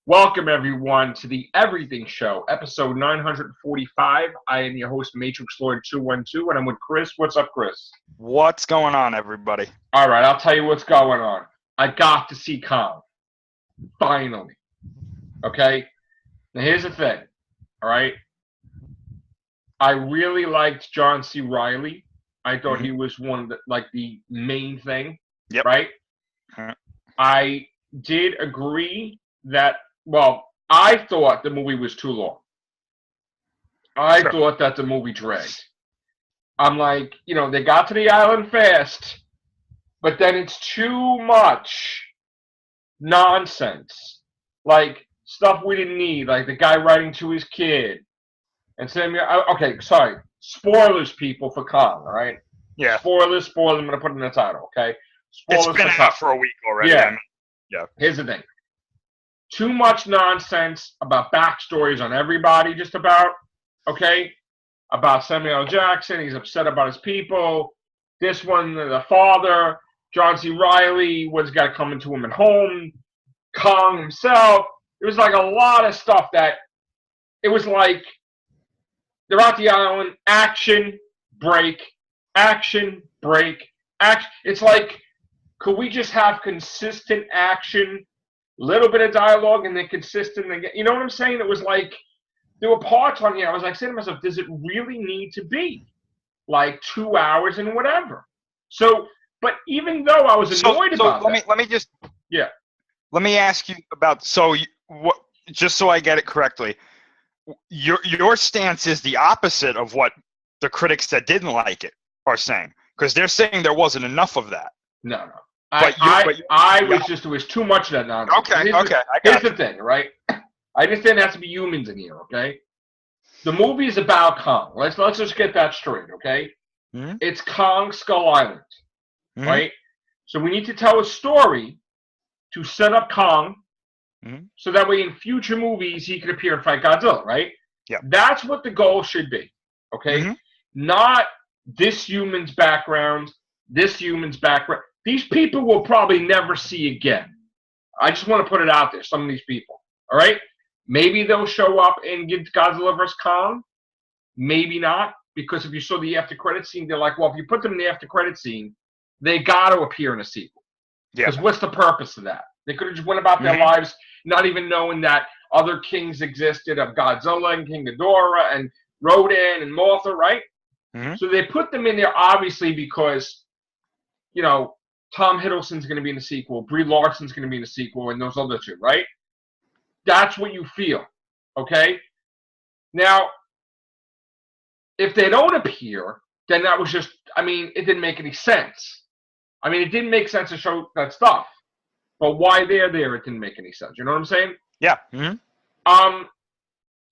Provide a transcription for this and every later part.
Welcome, everyone, to the Everything Show, episode 945. I am your host, Matrixlord212, and I'm with Chris. What's up, Chris? What's going on, everybody? All right, I'll tell you what's going on. I got to see Kong. Finally. Okay? Now, here's the thing. All right? I really liked John C. Reilly. I thought he was one of the main thing. Yep. Right? I did agree that, I thought the movie was too long. I thought that the movie dragged. I'm like, they got to the island fast, but then it's too much nonsense. Like, stuff we didn't need, like the guy writing to his kid. And saying, okay, sorry. Spoilers, people, for Kong, all right? Yeah. Spoilers, I'm going to put it in the title, okay? Spoilers it's been out for a week already. Yeah. Yeah. Here's the thing. Too much nonsense about backstories on everybody, just about, okay? About Samuel L. Jackson. He's upset about his people. This one, the father, John C. Reilly, was got to come into him at home. Kong himself. It was like a lot of stuff that it was like they're at the island, action, break, action, break, action. It's like, could we just have consistent action, little bit of dialogue, and then consistent again? You know what I'm saying? It was like, there were parts on here, I was like saying to myself, does it really need to be like 2 hours and whatever? So, but even though I was annoyed about that. Let me ask you about, just so I get it correctly, your stance is the opposite of what the critics that didn't like it are saying, because they're saying there wasn't enough of that. No. It was too much of that nonsense. Okay. Here's the thing, right? I understand there has to be humans in here, okay? The movie is about Kong. Let's just get that straight, okay? Mm-hmm. It's Kong Skull Island, right? So we need to tell a story to set up Kong, so that way in future movies he can appear and fight Godzilla, right? Yeah. That's what the goal should be, okay? Not this human's background, this human's background. These people will probably never see again. I just want to put it out there, some of these people, all right? Maybe they'll show up and get Godzilla vs. Kong. Maybe not, because if you saw the after credit scene, they're like, well, if you put them in the after credit scene, they got to appear in a sequel. Because what's the purpose of that? They could have just went about their lives not even knowing that other kings existed of Godzilla and King Ghidorah and Rodan and Mothra, right? So they put them in there obviously because, Tom Hiddleston's going to be in the sequel, Brie Larson's going to be in the sequel, and those other two, right? That's what you feel, okay? Now, if they don't appear, then that was just, it didn't make any sense. It didn't make sense to show that stuff. But why they're there, it didn't make any sense. You know what I'm saying? Yeah. I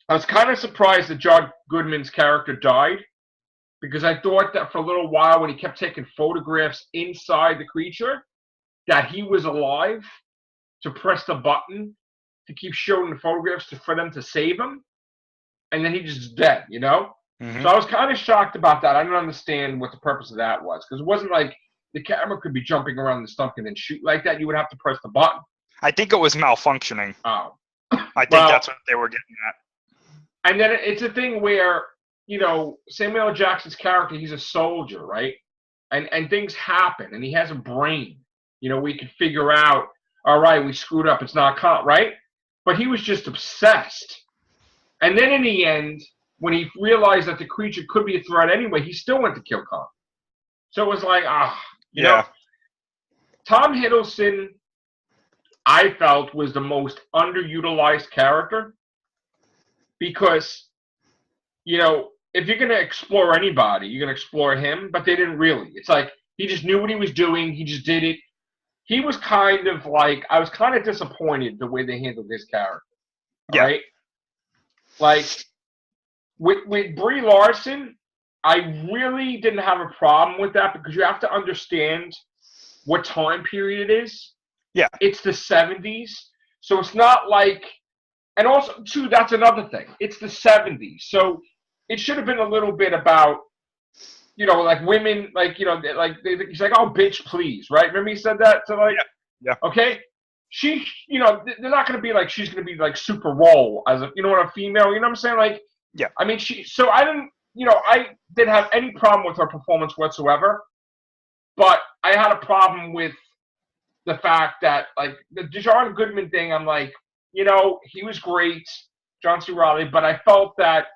was kind of surprised that John Goodman's character died, because I thought that for a little while when he kept taking photographs inside the creature, that he was alive to press the button to keep showing the photographs for them to save him, and then he just dead, So I was kind of shocked about that. I didn't understand what the purpose of that was, because it wasn't like the camera could be jumping around the stump and then shoot like that. You would have to press the button. I think it was malfunctioning. Oh. I think that's what they were getting at. And then it's a thing where, Samuel L. Jackson's character, he's a soldier, right? And things happen, and he has a brain. We can figure out, all right, we screwed up, it's not Kong, right? But he was just obsessed. And then in the end, when he realized that the creature could be a threat anyway, he still went to kill Kong. So it was like, you know, Tom Hiddleston, I felt, was the most underutilized character because, if you're going to explore anybody, you're going to explore him, but they didn't really. It's like he just knew what he was doing. He just did it. He was kind of like, I was kind of disappointed the way they handled his character. Right? Like, with Brie Larson, I really didn't have a problem with that because you have to understand what time period it is. Yeah. It's the 70s. So it's not like, and also, too, that's another thing. It's the 70s. So it should have been a little bit about, like women, he's like, oh, bitch, please, right? Remember he said that to, like, yeah. Okay? you know, they're not going to be like she's going to be like super role as a, you know, what, a female. You know what I'm saying? Like, Yeah. I mean, so I didn't, you know, I didn't have any problem with her performance whatsoever, but I had a problem with the fact that, like, the John Goodman thing, I'm like, you know, he was great, John C. Reilly, but I felt that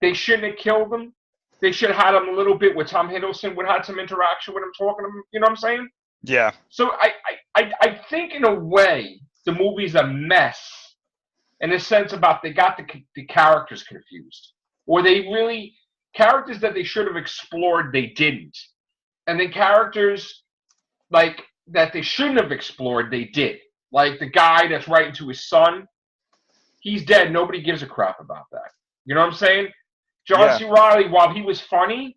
they shouldn't have killed him. They should have had him a little bit with Tom Hiddleston, would have had some interaction with him, talking to him, you know what I'm saying? Yeah. So I think in a way the movie's a mess in a sense about they got the characters confused. Or they really, characters that they should have explored, they didn't. And then characters like that they shouldn't have explored, they did. Like the guy that's writing to his son, he's dead. Nobody gives a crap about that. You know what I'm saying? John C. Reilly, while he was funny,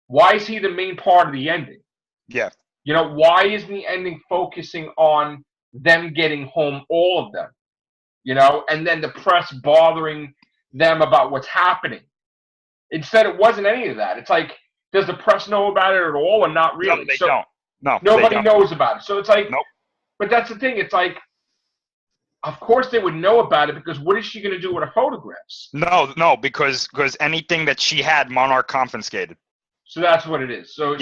why is he the main part of the ending? Yeah. You know, why isn't the ending focusing on them getting home, all of them? You know, and then the press bothering them about what's happening. Instead, it wasn't any of that. It's like, does the press know about it at all or not really? No, they don't. No, nobody knows about it. So it's like, nope. But that's the thing. It's like, of course they would know about it because what is she going to do with her photographs? No, because anything that she had, Monarch confiscated. So that's what it is. So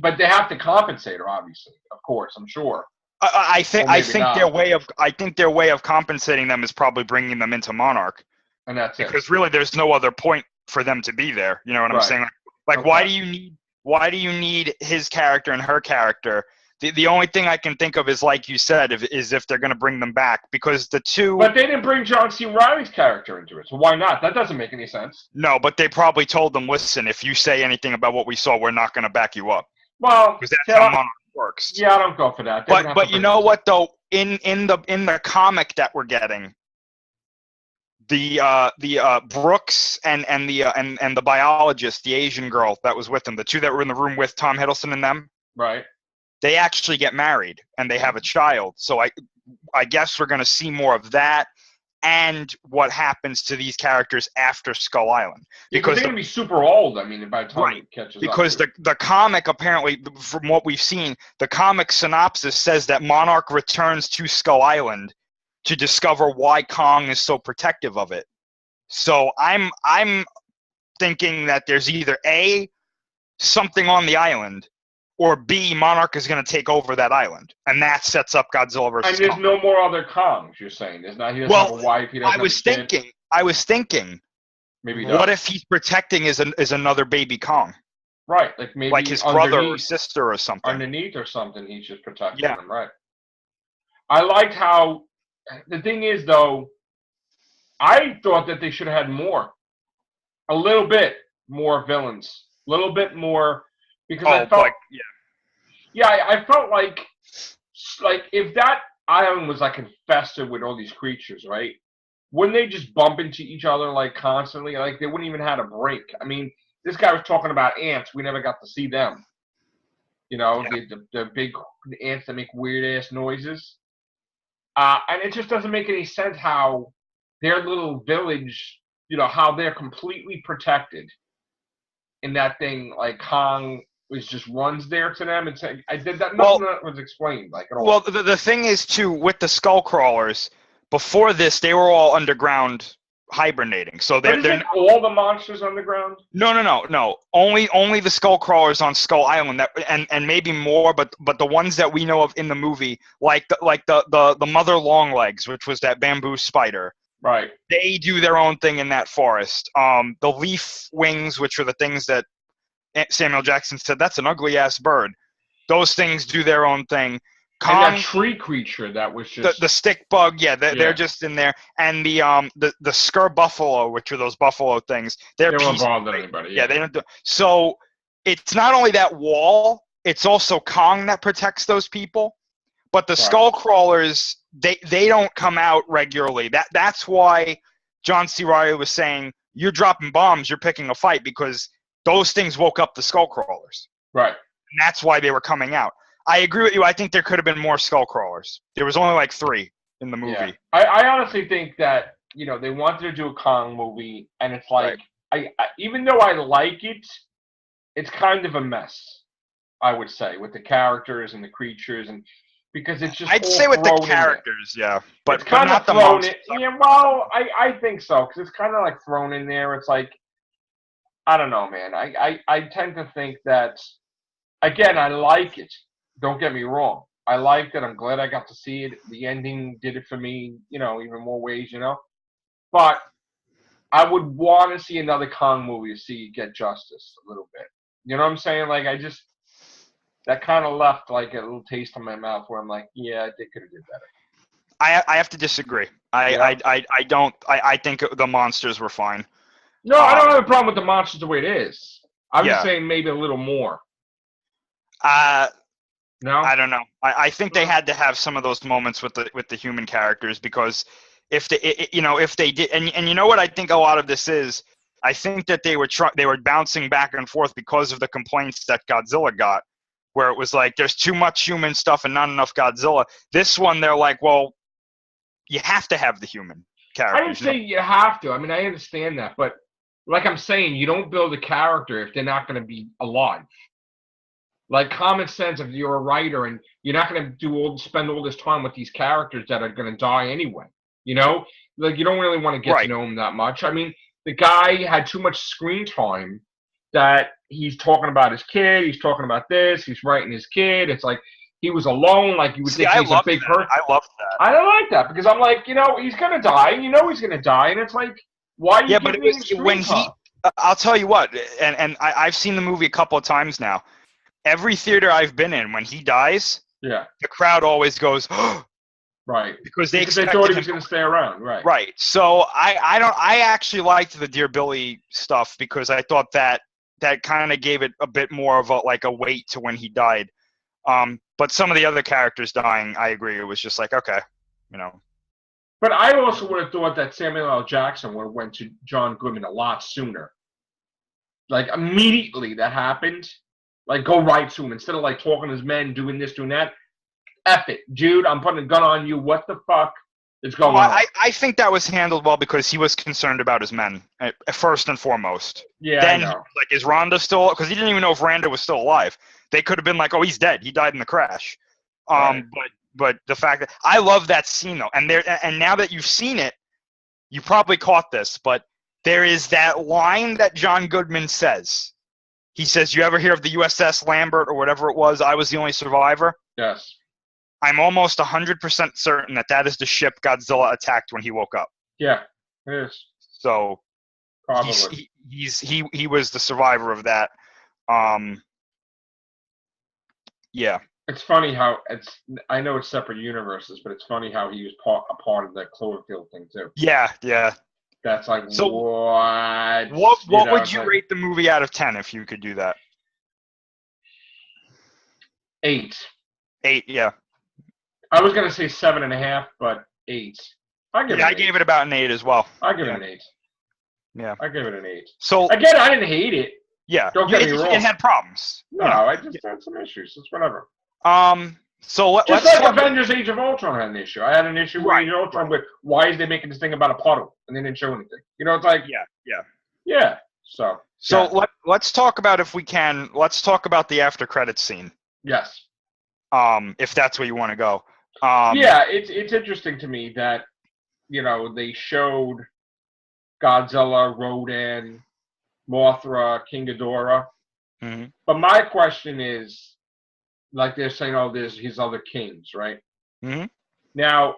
but they have to compensate her, obviously. Of course, I'm sure. I think their way of compensating them is probably bringing them into Monarch. And that's because really there's no other point for them to be there. You know what I'm saying? Like why do you need his character and her character? The only thing I can think of is, like you said, is if they're going to bring them back, because the two. But they didn't bring John C. Reilly's character into it, so why not? That doesn't make any sense. No, but they probably told them, listen, if you say anything about what we saw, we're not going to back you up. Well, because that's how Monarch works. Yeah, I don't go for that. But you know what though? In the comic that we're getting, the Brooks and the biologist, the Asian girl that was with them, the two that were in the room with Tom Hiddleston and them. Right. They actually get married and they have a child. So I guess we're going to see more of that and what happens to these characters after Skull Island. Because they're going to be super old, I mean, by the time it catches up. Because the comic, apparently, from what we've seen, the comic synopsis says that Monarch returns to Skull Island to discover why Kong is so protective of it. So I'm thinking that there's either A, something on the island, or B, Monarch is going to take over that island, and that sets up Godzilla versus Kong. And there's Kong. no more other Kongs, you're saying? There's not. He doesn't have a wife. He doesn't I was thinking. Maybe. What if he's protecting is another baby Kong? Right, like maybe like his brother or sister or something. Underneath or something, he's just protecting them. Right. I liked how. The thing is, though, I thought that they should have had more. A little bit more villains. A little bit more. Because I felt, I felt like if that island was like infested with all these creatures, right? Wouldn't they just bump into each other like constantly? Like they wouldn't even have a break. I mean, this guy was talking about ants. We never got to see them. You know, the big ants that make weird ass noises. And it just doesn't make any sense how their little village, you know, how they're completely protected in that thing. Like Kong just runs there to them and say, I did that. Nothing that was explained like at all. Well, the thing is too, with the skull crawlers, before this they were all underground hibernating. So they're all the monsters underground? No. Only the skull crawlers on Skull Island, that and maybe more, but the ones that we know of in the movie, like the mother longlegs, which was that bamboo spider. Right. They do their own thing in that forest. The leaf wings, which are the things that Samuel Jackson said, that's an ugly ass bird. Those things do their own thing. Kong, and that tree creature that was just the stick bug, they're just in there, and the skir buffalo, which are those buffalo things, they don't bother anybody. Yeah, they don't do. So it's not only that wall, it's also Kong that protects those people. But the skull crawlers, they don't come out regularly. That's why John C. Reilly was saying, you're dropping bombs, you're picking a fight, because those things woke up the skull crawlers. Right. And that's why they were coming out. I agree with you. I think there could have been more skull crawlers. There was only like 3 in the movie. Yeah. I honestly think that, you know, they wanted to do a Kong movie, and it's like, I even though I like it, it's kind of a mess, I would say, with the characters and the creatures. And because it's just I'd all say with the thrown in there. characters, yeah, but It's kind not of the thrown monsters. in. Yeah, well, I think so, because it's kind of like thrown in there. It's like, I don't know, man. I tend to think that, again, I like it. Don't get me wrong. I liked it. I'm glad I got to see it. The ending did it for me, even more ways, But I would want to see another Kong movie to see it get justice a little bit. You know what I'm saying? Like, that kind of left like a little taste in my mouth where I'm like, yeah, they could have did better. I have to disagree. I don't. I think the monsters were fine. No, I don't have a problem with the monsters the way it is. I'm just saying maybe a little more. No, I don't know. I think they had to have some of those moments with the human characters, because if they did, and you know what I think a lot of this is, I think that they were bouncing back and forth because of the complaints that Godzilla got, where it was like there's too much human stuff and not enough Godzilla. This one, they're like, well, you have to have the human characters. I didn't say you have to. I mean, I understand that, but like I'm saying, you don't build a character if they're not going to be alive. Like, common sense, if you're a writer and you're not going to spend all this time with these characters that are going to die anyway, like you don't really want to get to know them that much. I mean, the guy had too much screen time that he's talking about his kid, he's talking about this, he's writing his kid. It's like he was alone. Like you would think he's a big person. I love that. I don't like that because I'm like, he's going to die. He's going to die, and it's like, why are you giving him screen time? I'll tell you what, and I've seen the movie a couple of times now. Every theater I've been in, when he dies, the crowd always goes, right, because they thought he was going to stay around, right? Right. So I actually liked the Dear Billy stuff because I thought that kind of gave it a bit more of a weight to when he died. But some of the other characters dying, I agree, it was just like, okay, But I also would have thought that Samuel L. Jackson would have went to John Goodman a lot sooner. Like immediately that happened. Like, go right to him. Instead of, like, talking to his men, doing this, doing that. F it. Dude, I'm putting a gun on you. What the fuck is going on? I think that was handled well because he was concerned about his men, first and foremost. Yeah, then, I know. Like, is Rhonda still... Because he didn't even know if Rhonda was still alive. They could have been like, oh, he's dead. He died in the crash. Right. But the fact that... I love that scene, though. And now that you've seen it, you probably caught this, but there is that line that John Goodman says. He says, you ever hear of the USS Lambert or whatever it was? I was the only survivor. Yes. I'm almost 100% certain that is the ship Godzilla attacked when he woke up. Yeah, it is. So probably he was the survivor of that. Yeah. It's funny how I know it's separate universes, but it's funny how he was a part of that Cloverfield thing too. Yeah. That's like, so what? What would you rate the movie out of 10 if you could do that? 8. 8, yeah. I was gonna say 7.5, but 8. I gave it about an 8 as well. I give it an 8. Yeah. I give it an 8. So again, I didn't hate it. Yeah. Don't get me wrong. It had problems. No, I just had some issues. It's whatever. So let's like Avengers Age of Ultron had an issue. I had an issue with Age of Ultron with why is they making this thing about a puddle and they didn't show anything. It's like yeah. So let's talk about, if we can. Let's talk about the after credits scene. Yes. If that's where you want to go. Yeah, it's interesting to me that they showed Godzilla, Rodan, Mothra, King Ghidorah. Mm-hmm. But my question is, like they're saying, oh, there's his other kings, right? Mm-hmm. Now,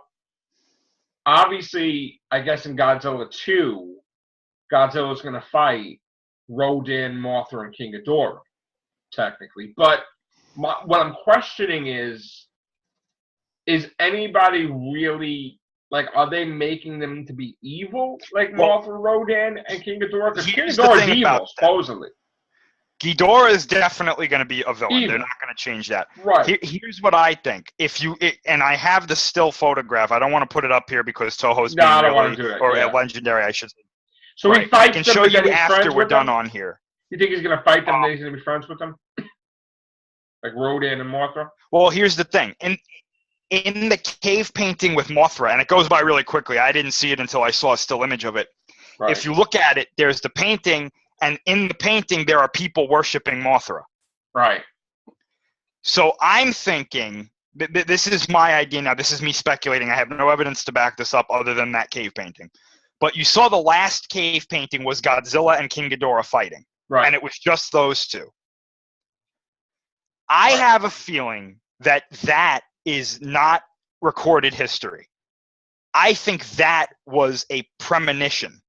obviously, I guess in Godzilla 2, Godzilla's going to fight Rodan, Mothra, and King Ghidorah, technically. But what I'm questioning is anybody really, like, are they making them to be evil, like Mothra, Rodan, and King Ghidorah? Because King Ghidorah is evil, supposedly. Ghidorah is definitely going to be a villain. Evil. They're not going to change that. Right. Here's what I think. And I have the still photograph. I don't want to put it up here because Toho's being I don't want to do that. Or legendary, I should say. So he fights I can them, show you he's after we're done on here. You think he's going to fight them and he's going to be friends with them? Like Rodan and Mothra? Well, here's the thing. In the cave painting with Mothra, and it goes by really quickly. I didn't see it until I saw a still image of it. Right. If you look at it, there's the painting, and in the painting, there are people worshiping Mothra. Right. So I'm thinking this is my idea now. This is me speculating. I have no evidence to back this up other than that cave painting. But you saw the last cave painting was Godzilla and King Ghidorah fighting. Right. And it was just those two. I have a feeling that that is not recorded history. I think that was a premonition.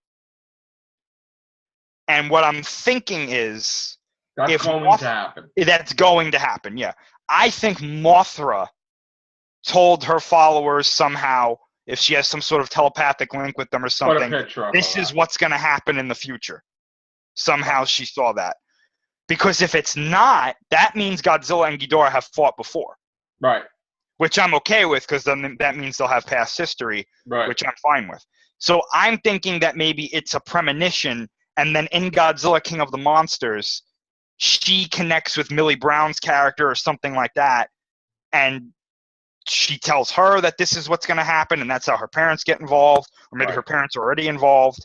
And what I'm thinking is... That's going to happen. That's going to happen, yeah. I think Mothra told her followers somehow, if she has some sort of telepathic link with them or something, this is what's going to happen in the future. Somehow she saw that. Because if it's not, that means Godzilla and Ghidorah have fought before. Right. Which I'm okay with, because then that means they'll have past history, which I'm fine with. So I'm thinking that maybe it's a premonition, and then in Godzilla King of the Monsters, she connects with Millie Brown's character or something like that, and she tells her that this is what's going to happen, and that's how her parents get involved, or maybe her parents are already involved,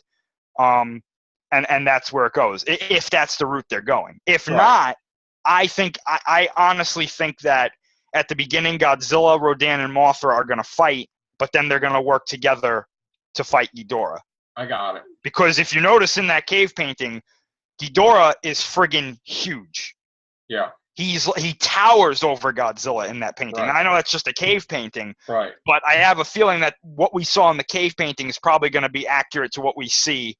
and that's where it goes, if that's the route they're going. If not, I honestly think that at the beginning, Godzilla, Rodan, and Mothra are going to fight, but then they're going to work together to fight Ghidorah. I got it. Because if you notice in that cave painting, Ghidorah is friggin' huge. Yeah. He towers over Godzilla in that painting. Right. And I know that's just a cave painting. Right. But I have a feeling that what we saw in the cave painting is probably going to be accurate to what we see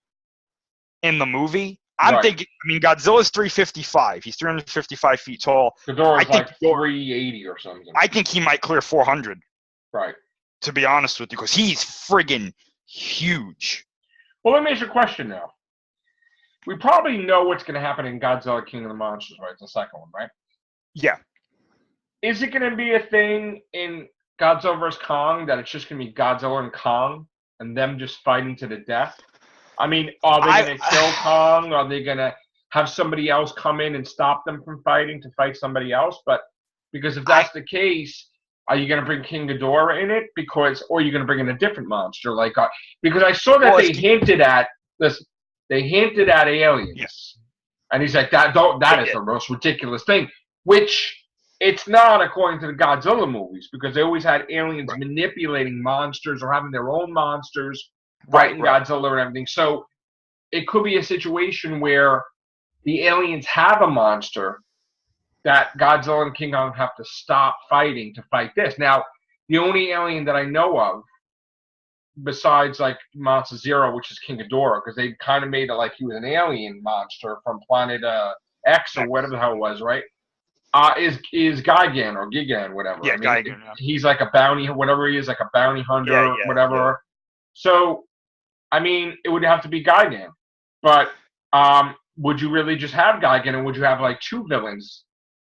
in the movie. I'm thinking, Godzilla's 355. He's 355 feet tall. Ghidorah's like 380 or something. I think he might clear 400. Right. To be honest with you, because he's friggin' huge. Well, let me ask you a question now. We probably know what's going to happen in Godzilla King of the Monsters, right? It's the second one, right? Yeah. Is it going to be a thing in Godzilla vs. Kong that it's just going to be Godzilla and Kong and them just fighting to the death? Are they going to kill Kong? Are they going to have somebody else come in and stop them from fighting to fight somebody else? Because if that's the case, are you going to bring King Ghidorah in it? Or are you going to bring in a different monster? Because I saw that they hinted at this. They hinted at aliens. Yes. And he's like, that is the most ridiculous thing. Which it's not according to the Godzilla movies, because they always had aliens manipulating monsters or having their own monsters fighting Godzilla and everything. So it could be a situation where the aliens have a monster that Godzilla and King Kong have to stop fighting to fight this. Now, the only alien that I know of, besides like Monster Zero, which is King Ghidorah, because they kind of made it like he was an alien monster from Planet X or whatever the hell it was, right? Is Gigan or Gigan, whatever. Yeah, Gigan. Yeah. He's like a bounty, whatever he is, like a bounty hunter, whatever. Yeah. So, it would have to be Gigan. But would you really just have Gigan, and would you have like two villains,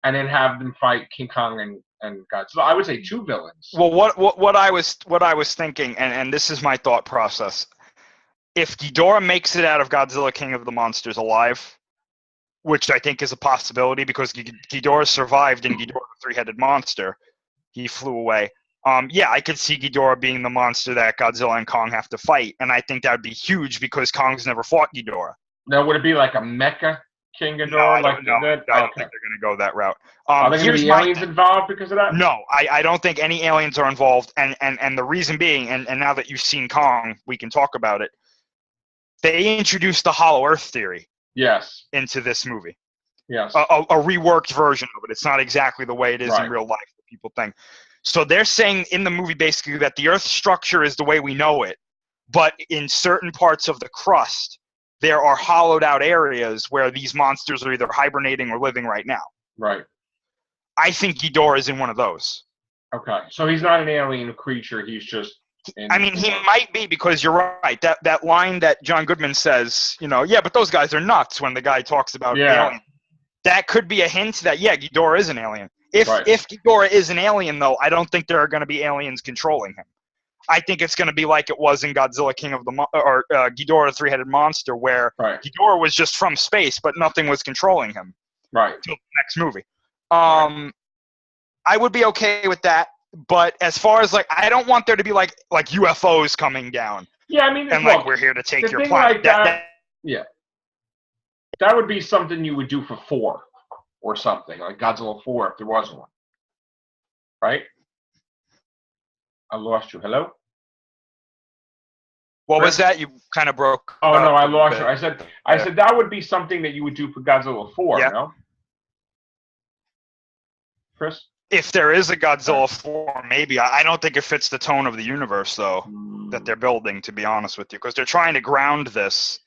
and then have them fight King Kong and Godzilla? I would say two villains. Well, what I was thinking, and this is my thought process. If Ghidorah makes it out of Godzilla King of the Monsters alive, which I think is a possibility because Ghidorah survived in Ghidorah the Three-Headed Monster, he flew away. I could see Ghidorah being the monster that Godzilla and Kong have to fight, and I think that would be huge because Kong's never fought Ghidorah. Now, would it be like a mecha King Ghidorah? No, I don't think they're going to go that route. Are there going to be aliens involved because of that? No, I don't think any aliens are involved, and the reason being, and now that you've seen Kong, we can talk about it. They introduced the Hollow Earth theory. Yes. Into this movie. Yes. A reworked version of it. It's not exactly the way it is in real life that people think. So they're saying in the movie basically that the Earth's structure is the way we know it, but in certain parts of the crust, there are hollowed out areas where these monsters are either hibernating or living right now. Right. I think Ghidorah is in one of those. Okay. So he's not an alien creature. He's just... he might be, because you're right. That line that John Goodman says, but those guys are nuts when the guy talks about aliens. That could be a hint that, Ghidorah is an alien. If Ghidorah is an alien, though, I don't think there are going to be aliens controlling him. I think it's going to be like it was in Godzilla King of the Ghidorah the Three-Headed Monster, where Ghidorah was just from space, but nothing was controlling him. Right. Until the next movie. I would be okay with that, but as far as I don't want there to be like UFOs coming down. Yeah, and we're here to take your planet. That would be something you would do for 4 or something, like Godzilla 4 if there wasn't one. Right? I lost you. Hello? What was that? You kind of broke. Oh, no, I lost you. I said that would be something that you would do for Godzilla 4, yeah. no? Chris? If there is a Godzilla 4, maybe. I don't think it fits the tone of the universe, though, that they're building, to be honest with you, because they're trying to ground this,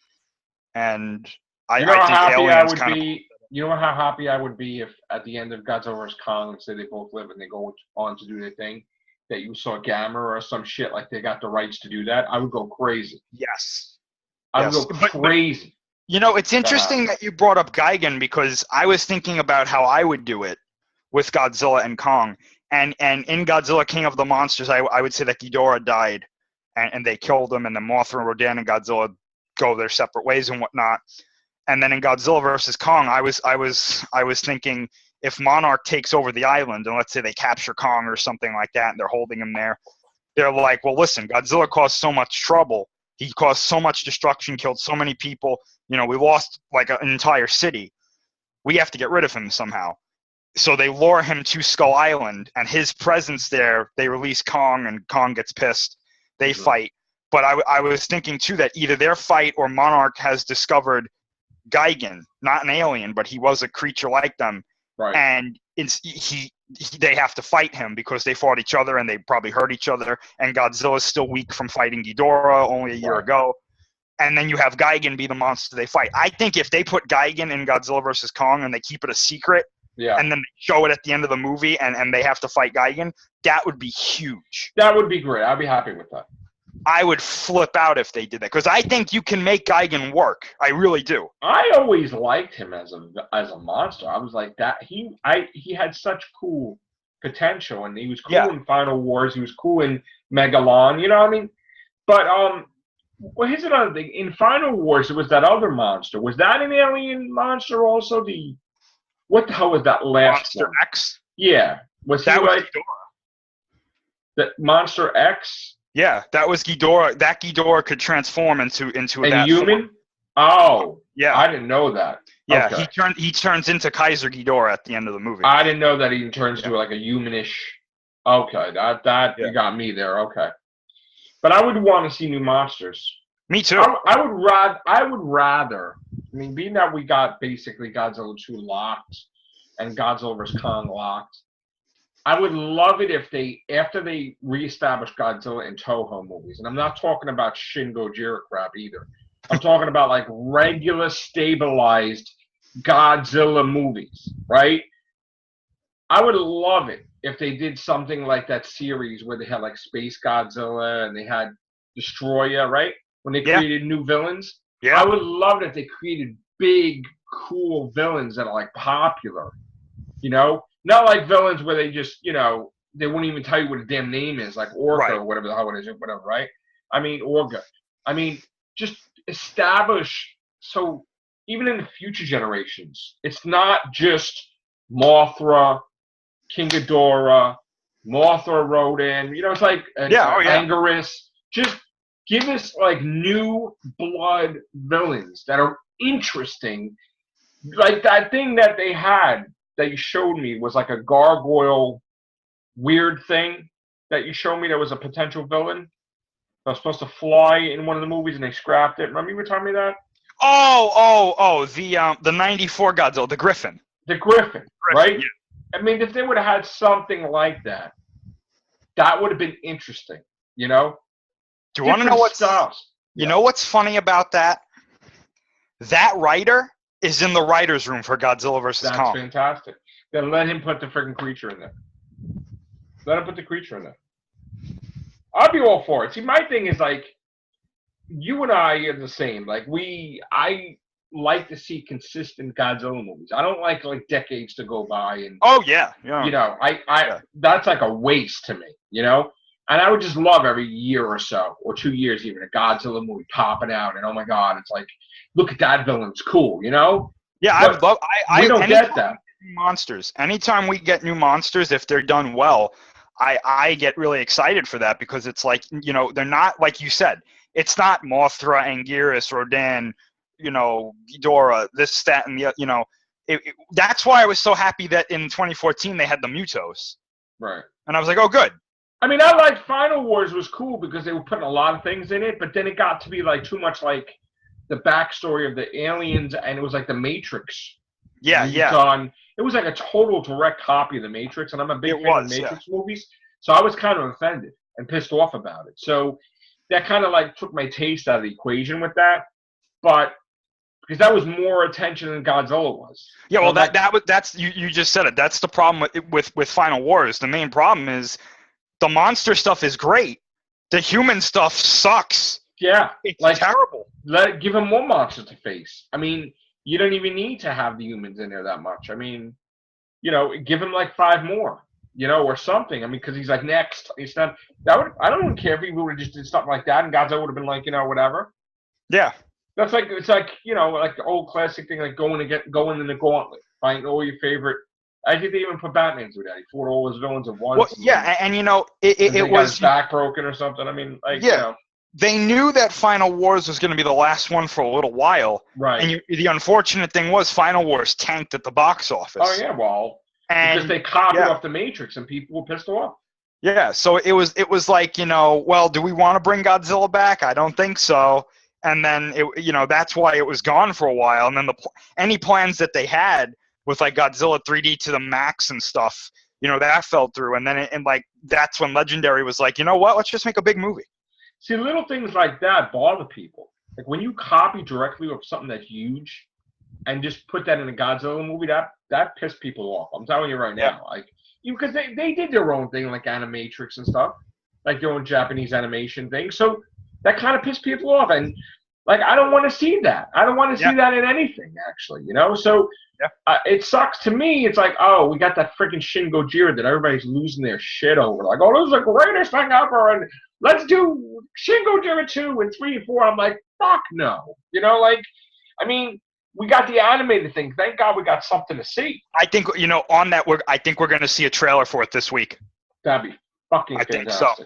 and I think Aliens kind of... You know how happy I would be if at the end of Godzilla vs. Kong, say they both live and they go on to do their thing, that you saw Gamma or some shit, like they got the rights to do that. I would go crazy. Yes. I would go crazy. You know, it's interesting that you brought up Gigan, because I was thinking about how I would do it with Godzilla and Kong. And in Godzilla King of the Monsters, I would say that Ghidorah died and they killed him, and then Mothra, Rodan, and Godzilla go their separate ways and whatnot. And then in Godzilla versus Kong, I was thinking, if Monarch takes over the island, and let's say they capture Kong or something like that, and they're holding him there, they're like, well, listen, Godzilla caused so much trouble. He caused so much destruction, killed so many people. You know, we lost like an entire city. We have to get rid of him somehow. So they lure him to Skull Island, and his presence there, they release Kong, and Kong gets pissed. They fight. But I was thinking, too, that either their fight or Monarch has discovered Gigan, not an alien, but he was a creature like them. Right. And they have to fight him because they fought each other and they probably hurt each other. And Godzilla's still weak from fighting Ghidorah only a year ago. And then you have Gigan be the monster they fight. I think if they put Gigan in Godzilla vs. Kong and they keep it a secret, and then they show it at the end of the movie and they have to fight Gigan, that would be huge. That would be great. I'd be happy with that. I would flip out if they did that, because I think you can make Gigan work. I really do. I always liked him as a monster. I was like that. He had such cool potential, and he was cool in Final Wars. He was cool in Megalon. You know what I mean? But well, here's another thing. In Final Wars, it was that other monster. Was that an alien monster also? What the hell was that last Monster one? X? Yeah. Was that he was like Ghidorah. that Monster X? Yeah, that was Ghidorah. That Ghidorah could transform into a human. Form. Oh, yeah. I didn't know that. Yeah, okay. He turns into Kaiser Ghidorah at the end of the movie. I didn't know that he turns into like a humanish. Okay, that you got me there. Okay, but I would want to see new monsters. Me too. I would rather. I mean, being that we got basically Godzilla 2 locked and Godzilla vs. Kong locked, I would love it if after they reestablish Godzilla in Toho movies, and I'm not talking about Shin Gojira crap either. I'm talking about like regular stabilized Godzilla movies, right? I would love it if they did something like that series where they had like Space Godzilla and they had Destroyer, right? When they created new villains. Yeah. I would love it if they created big, cool villains that are like popular, you know? Not like villains where they just, you know, they won't even tell you what a damn name is, like Orca or whatever the hell it is, whatever, right? I mean, Orga. I mean, just establish, so even in the future generations, it's not just Mothra, King Ghidorah, Mothra Rodan, you know, it's like Anguirus. Just give us like new blood villains that are interesting. Like that thing that they had that you showed me was like a gargoyle weird thing that you showed me that was a potential villain that was supposed to fly in one of the movies and they scrapped it. Remember you were telling me that? The 94 Godzilla, the Griffin. The Griffin, right? Yeah. I mean, if they would have had something like that, that would have been interesting, you know? Do you want to know what's You know what's funny about that? That writer is in the writer's room for Godzilla vs. Kong. That's fantastic. Then let him put the freaking creature in there. Let him put the creature in there. I'll be all for it. See, my thing is like, you and I are the same. Like I like to see consistent Godzilla movies. I don't like decades to go by and. Oh yeah. You know, that's like a waste to me. You know. And I would just love every year or so, or 2 years even, a Godzilla movie popping out, and oh my god, it's like, look at that villain, it's cool, you know? Yeah, I don't get that. Monsters. Anytime we get new monsters, if they're done well, I get really excited for that, because it's like, you know, they're not, like you said, it's not Mothra, Anguirus, Rodan, you know, Ghidorah, this, that, and the, you know, that's why I was so happy that in 2014 they had the Mutos. Right. And I was like, oh, good. I mean, I liked Final Wars was cool because they were putting a lot of things in it, but then it got to be like too much like the backstory of the aliens, and it was like the Matrix. Yeah, It was like a total direct copy of the Matrix, and I'm a big fan of Matrix movies, so I was kind of offended and pissed off about it. So that kind of like took my taste out of the equation with that, but because that was more attention than Godzilla was. Yeah, well, that's you just said it. That's the problem with Final Wars. The main problem is the monster stuff is great. The human stuff sucks. Yeah, it's like terrible. Give them more monsters to face. I mean, you don't even need to have the humans in there that much. I mean, give him like 5 more, or something. I mean, because he's like next. It's not that would. I don't even care if he would have just did something like that, and Godzilla would have been like, whatever. Yeah. That's like it's like like the old classic thing, like going in the gauntlet, fighting all your favorite. I think they even put Batman through that. He fought all his villains at once. Well, yeah, and it was his back broken or something. I mean, like they knew that Final Wars was going to be the last one for a little while, right? And the unfortunate thing was Final Wars tanked at the box office. Oh yeah, well, because they copied off the Matrix and people were pissed off. Yeah, so it was like well, do we want to bring Godzilla back? I don't think so. And then that's why it was gone for a while. And then any plans that they had with like Godzilla 3D to the max and stuff, that fell through. And then that's when Legendary was like, you know what? Let's just make a big movie. See, little things like that bother people. Like when you copy directly of something that's huge, and just put that in a Godzilla movie, that pissed people off. I'm telling you right now, like because they did their own thing, like Animatrix and stuff, like their own Japanese animation thing. So that kind of pissed people off, and like I don't want to see that. I don't want to see that in anything, actually. So it sucks to me. It's like, oh, we got that freaking Shin Gojira that everybody's losing their shit over. Like, oh, this is the greatest thing ever, and let's do Shin Gojira 2 and 3 and 4. I'm like, fuck no. I mean, we got the animated thing. Thank God we got something to see. I think on that I think we're going to see a trailer for it this week. That'd be fucking fantastic. Think so.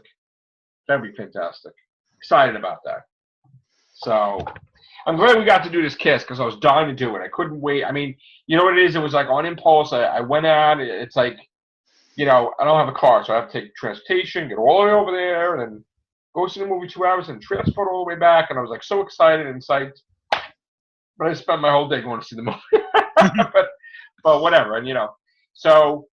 That'd be fantastic. Excited about that. So I'm glad we got to do this kiss because I was dying to do it. I couldn't wait. I mean, you know what it is? It was like on impulse. I went out. It's like, I don't have a car, so I have to take transportation, get all the way over there, and then go see the movie 2 hours and transport all the way back. And I was like so excited and psyched. But I spent my whole day going to see the movie. but whatever. And, so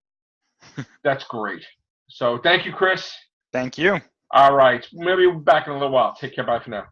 that's great. So thank you, Chris. Thank you. All right. Maybe we'll be back in a little while. Take care. Bye for now.